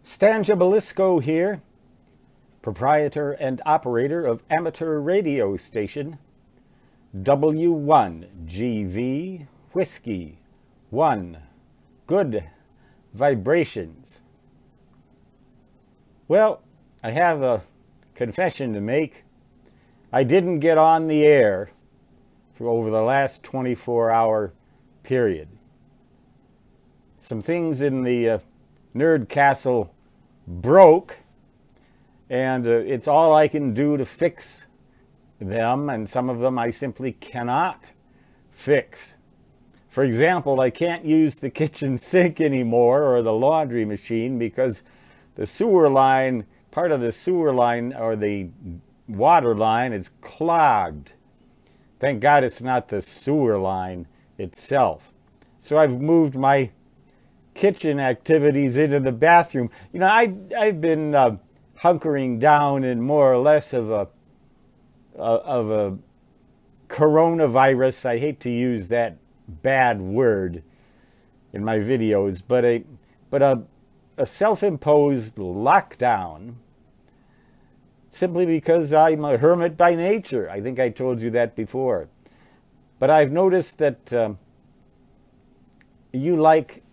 Stanjabilisco here, proprietor and operator of amateur radio station W1GV Whiskey 1 Good Vibrations. Well, I have a confession to make. I didn't get on the air for over the last 24-hour period. Some things in the Nerd Castle broke, and it's all I can do to fix them, and some of them I simply cannot fix. For example, I can't use the kitchen sink anymore or the laundry machine because the sewer line, part of the sewer line or the water line, is clogged. Thank God it's not the sewer line itself. So I've moved my kitchen activities into the bathroom. You know, I've been hunkering down in more or less of a coronavirus. I hate to use that bad word in my videos, but a self-imposed lockdown, simply because I'm a hermit by nature. I think I told you that before. But I've noticed that you like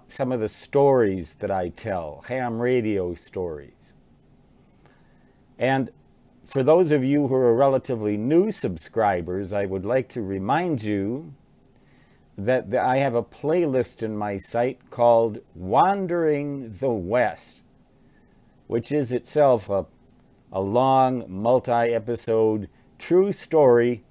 some of the stories that I tell, ham radio stories. And for those of you who are relatively new subscribers, I would like to remind you that I have a playlist in my site called Wandering the West, which is itself a long, multi-episode true story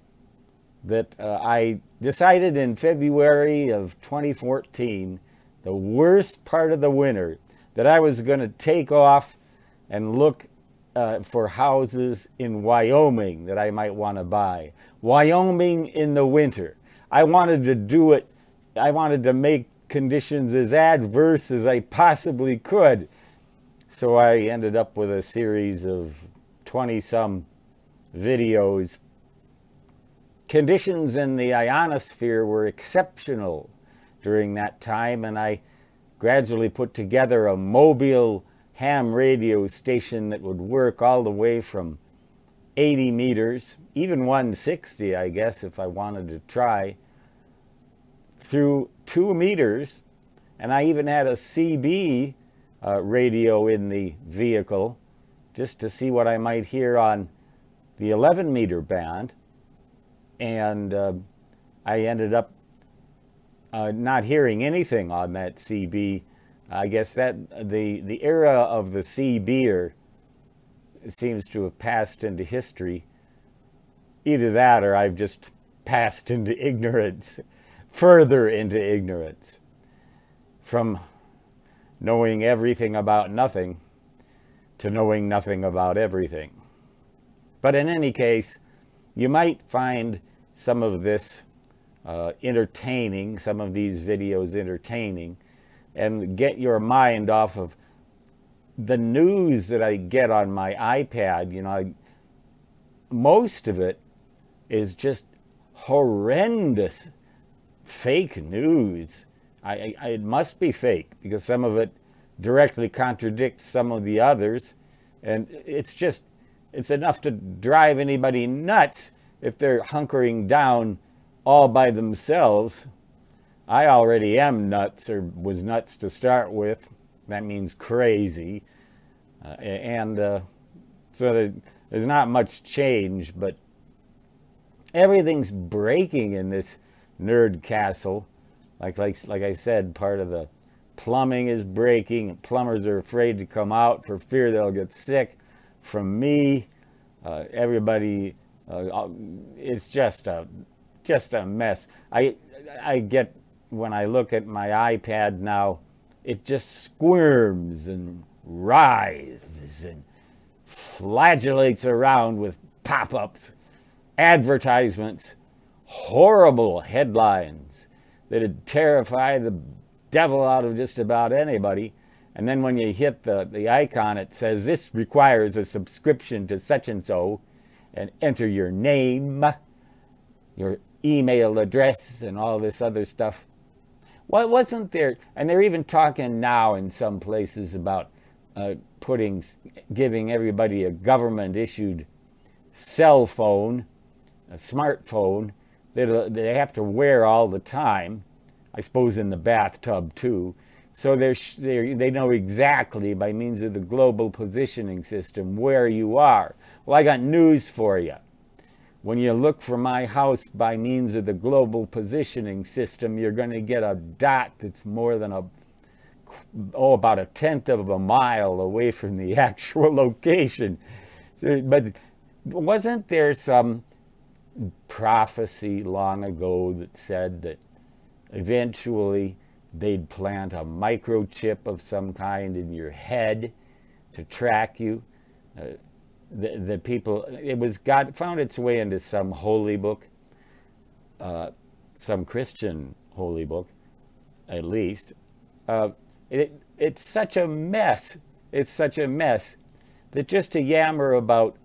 that I decided in February of 2014, the worst part of the winter, that I was going to take off and look for houses in Wyoming that I might want to buy. Wyoming in the winter. I wanted to do it. I wanted to make conditions as adverse as I possibly could. So I ended up with a series of 20-some videos. Conditions in the ionosphere were exceptional during that time, and I gradually put together a mobile ham radio station that would work all the way from 80 meters, even 160, I guess, if I wanted to try, through 2 meters. And I even had a CB radio in the vehicle just to see what I might hear on the 11-meter band. And I ended up not hearing anything on that CB. I guess that the era of the CBer seems to have passed into history. Either that, or I've just passed into ignorance, further into ignorance, from knowing everything about nothing to knowing nothing about everything. But in any case, you might find some of this entertaining, some of these videos entertaining, and get your mind off of the news that I get on my iPad. You know, most of it is just horrendous fake news. It must be fake because some of it directly contradicts some of the others, and it's enough to drive anybody nuts if they're hunkering down all by themselves. I already am nuts, or was nuts to start with. That means crazy. So there's not much change, but everything's breaking in this Nerd Castle. Like I said, part of the plumbing is breaking. Plumbers are afraid to come out for fear they'll get sick from me. Everybody, it's just a mess. I get, when I look at my iPad now, it just squirms and writhes and flagellates around with pop-ups, advertisements, horrible headlines that'd terrify the devil out of just about anybody. And then when you hit the icon, it says, this requires a subscription to such and so, and enter your name, your email address, and all this other stuff. Well, wasn't there, and they're even talking now in some places about giving everybody a government-issued cell phone, a smartphone that they have to wear all the time, I suppose in the bathtub too. So they know exactly by means of the global positioning system where you are. Well, I got news for you. When you look for my house by means of the global positioning system, you're going to get a dot that's more than about 1/10 of a mile away from the actual location. But wasn't there some prophecy long ago that said that eventually they'd plant a microchip of some kind in your head to track you? The people, found its way into some holy book, some Christian holy book, at least. It's such a mess. It's such a mess that just to yammer about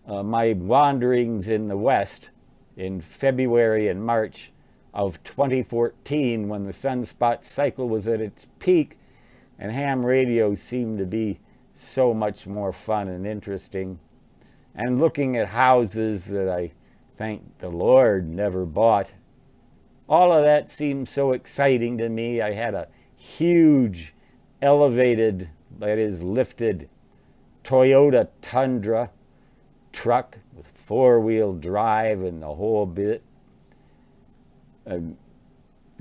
my wanderings in the West in February and March of 2014, when the sunspot cycle was at its peak and ham radio seemed to be so much more fun and interesting, and looking at houses that I thank the Lord never bought. All of that seemed so exciting to me. I had a huge elevated, that is lifted, Toyota Tundra truck with four-wheel drive and the whole bit. I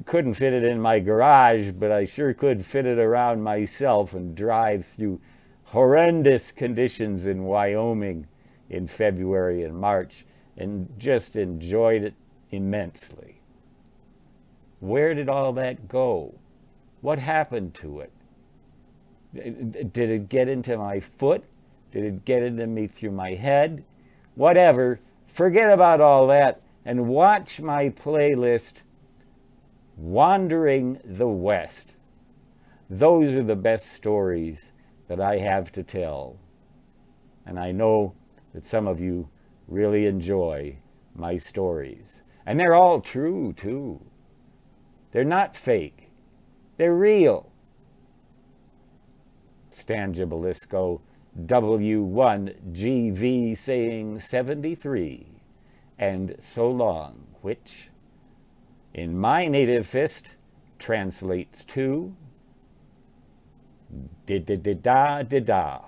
couldn't fit it in my garage, but I sure could fit it around myself and drive through horrendous conditions in Wyoming in February and March, and just enjoyed it immensely. Where did all that go? What happened to it? Did it get into my foot? Did it get into me through my head? Whatever. Forget about all that and watch my playlist, Wandering the West. Those are the best stories that I have to tell. And I know that some of you really enjoy my stories. And they're all true, too. They're not fake. They're real. Stan Gibilisco, W1GV, saying 73, and so long, which in my native fist translates to did-da-da-da-da-da.